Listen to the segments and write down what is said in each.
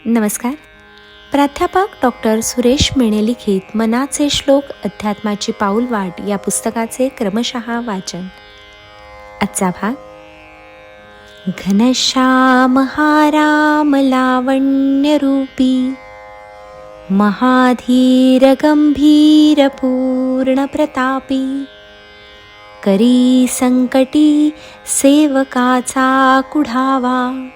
नमस्कार. प्राध्यापक डॉक्टर सुरेश मेणे लिखित मनाचे श्लोक अध्यात्माची पाऊलवाट या पुस्तकाचे क्रमशः वाचन. आजचा भाग. घनश्याम हा राम लावण्य रूपी, महाधीर गंभीर पूर्ण प्रतापी, करी संकटी सेवकाचा कुढावा,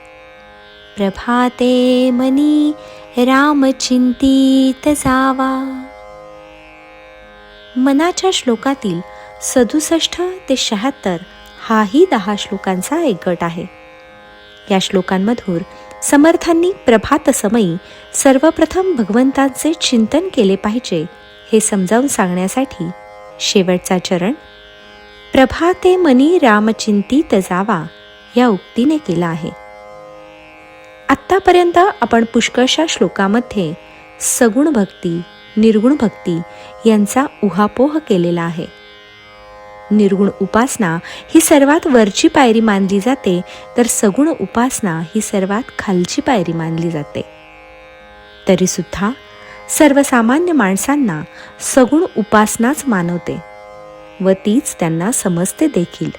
प्रभाते मनी राम चिंतित जावा. मनाच्या श्लोकातील 67 ते 76 हाही 10 श्लोकांचा एक गट आहे. या श्लोकांमधून समर्थांनी प्रभात समयी सर्वप्रथम भगवंतांचे चिंतन केले पाहिजे हे समजावून सांगण्यासाठी शेवटचा चरण प्रभाते मनी राम चिंतित जावा या उक्तीने केला आहे. आत्तापर्यंत आपण पुष्कळशा श्लोकामध्ये सगुण भक्ती, निर्गुण भक्ती यांचा उहापोह केलेला आहे. निर्गुण उपासना ही सर्वात वरची पायरी मानली जाते, तर सगुण उपासना ही सर्वात खालची पायरी मानली जाते. तरी सुद्धा सर्वसामान्य माणसांना सगुण उपासनाच मानवते व तीच त्यांना समजते देखील.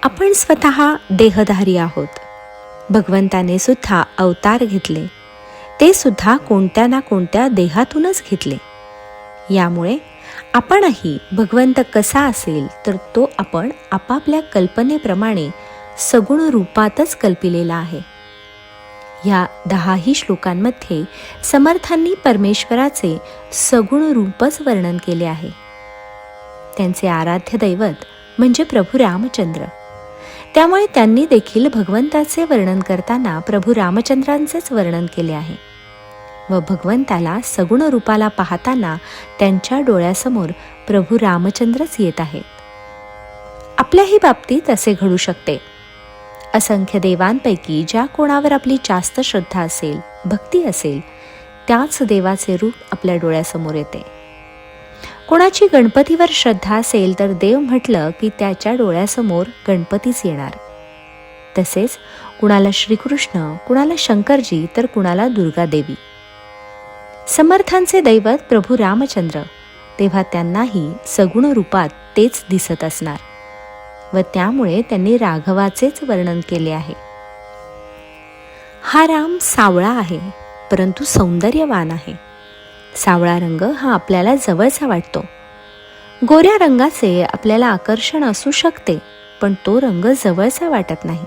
आपण स्वतः देहधारी आहोत. भगवंताने सुद्धा अवतार घेतले, ते सुद्धा कोणत्या ना कोणत्या देहातूनच घेतले. यामुळे आपणही भगवंत कसा असेल तर तो आपण आपापल्या कल्पनेप्रमाणे सगुण रूपातच कल्पिलेला आहे. या 10ही श्लोकांमध्ये समर्थांनी परमेश्वराचे सगुण रूपच वर्णन केले आहे. त्यांचे आराध्य दैवत म्हणजे प्रभू रामचंद्र. त्यामुळे त्यांनी देखील भगवंताचे वर्णन करताना प्रभू रामचंद्रांचेच वर्णन केले आहे व भगवंताला सगुण रूपाला पाहताना त्यांच्या डोळ्यासमोर प्रभू रामचंद्रच येत आहेत. आपल्याही बाबतीत असे घडू शकते. असंख्य देवांपैकी ज्या कोणावर आपली जास्त श्रद्धा असेल, भक्ती असेल, त्याच देवाचे रूप आपल्या डोळ्यासमोर येते. कोणाची गणपतीवर श्रद्धा असेल तर देव म्हटलं की त्याच्या डोळ्यासमोर गणपतीच येणार. तसेच कुणाला श्रीकृष्ण, कुणाला शंकरजी तर कुणाला दुर्गा देवी. समर्थांचे दैवत प्रभू रामचंद्र, तेव्हा त्यांनाही सगुण रूपात तेच दिसत असणार व त्यामुळे त्यांनी राघवाचेच वर्णन केले आहे. हा राम सावळा आहे, परंतु सौंदर्यवान आहे. सावळा रंग हा आपल्याला जवळचा वाटतो. गोऱ्या रंगाचे आपल्याला आकर्षण असू शकते, पण तो रंग जवळचा वाटत नाही.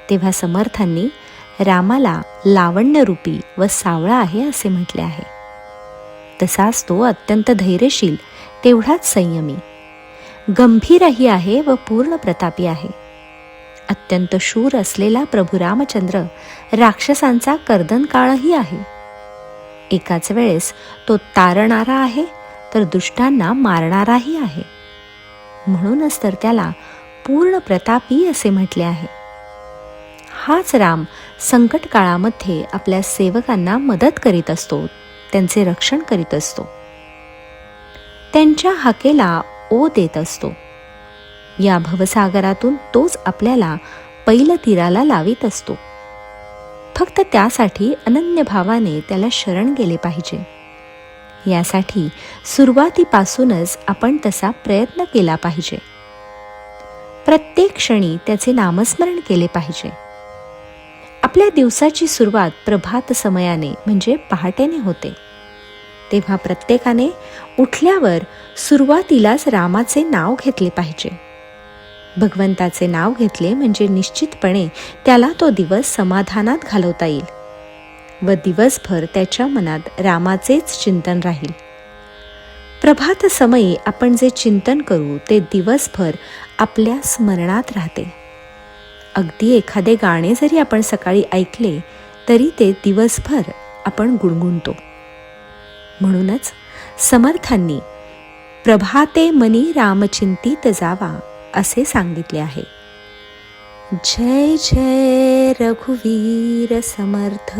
तेव्हा समर्थांनी रामाला लावण्यरूपी व सावळा आहे असे म्हटले आहे. तसाच तो अत्यंत धैर्यशील, तेवढाच संयमी, गंभीरही आहे व पूर्ण प्रतापी आहे. अत्यंत शूर असलेला प्रभू रामचंद्र राक्षसांचा कर्दनकाळही आहे. एकाच वेळेस तो तारणारा आहे तर दुष्टांना मारणाराही आहे. म्हणूनच तर त्याला पूर्ण प्रतापी असे म्हटले आहे. हाच राम संकट काळामध्ये आपल्या सेवकांना मदत करीत असतो, त्यांचे रक्षण करीत असतो, त्यांच्या हाकेला ओ देत असतो. या भवसागरातून तोच आपल्याला पैल तीराला लावित असतो. फक्त त्यासाठी अनन्य भावाने त्याला शरण गेले पाहिजे. यासाठी सुरुवातीपासूनच आपण तसा प्रयत्न केला पाहिजे. प्रत्येक क्षणी त्याचे नामस्मरण केले पाहिजे. आपल्या दिवसाची सुरुवात प्रभात समयाने म्हणजे पहाटेने होते. तेव्हा प्रत्येकाने उठल्यावर सुरुवातीलाच रामाचे नाव घेतले पाहिजे. भगवंताचे नाव घेतले म्हणजे निश्चितपणे त्याला तो दिवस समाधानात घालवता येईल व दिवसभर त्याच्या मनात रामाचेच चिंतन राहील. प्रभात समयी आपण जे चिंतन करू ते दिवसभर आपल्या स्मरणात राहते. अगदी एखादे गाणे जरी आपण सकाळी ऐकले तरी ते दिवसभर आपण गुणगुणतो. म्हणूनच समर्थांनी प्रभाते मनी रामचिंतित जावा असे सांगितले आहे. जय जय रघुवीर समर्थ.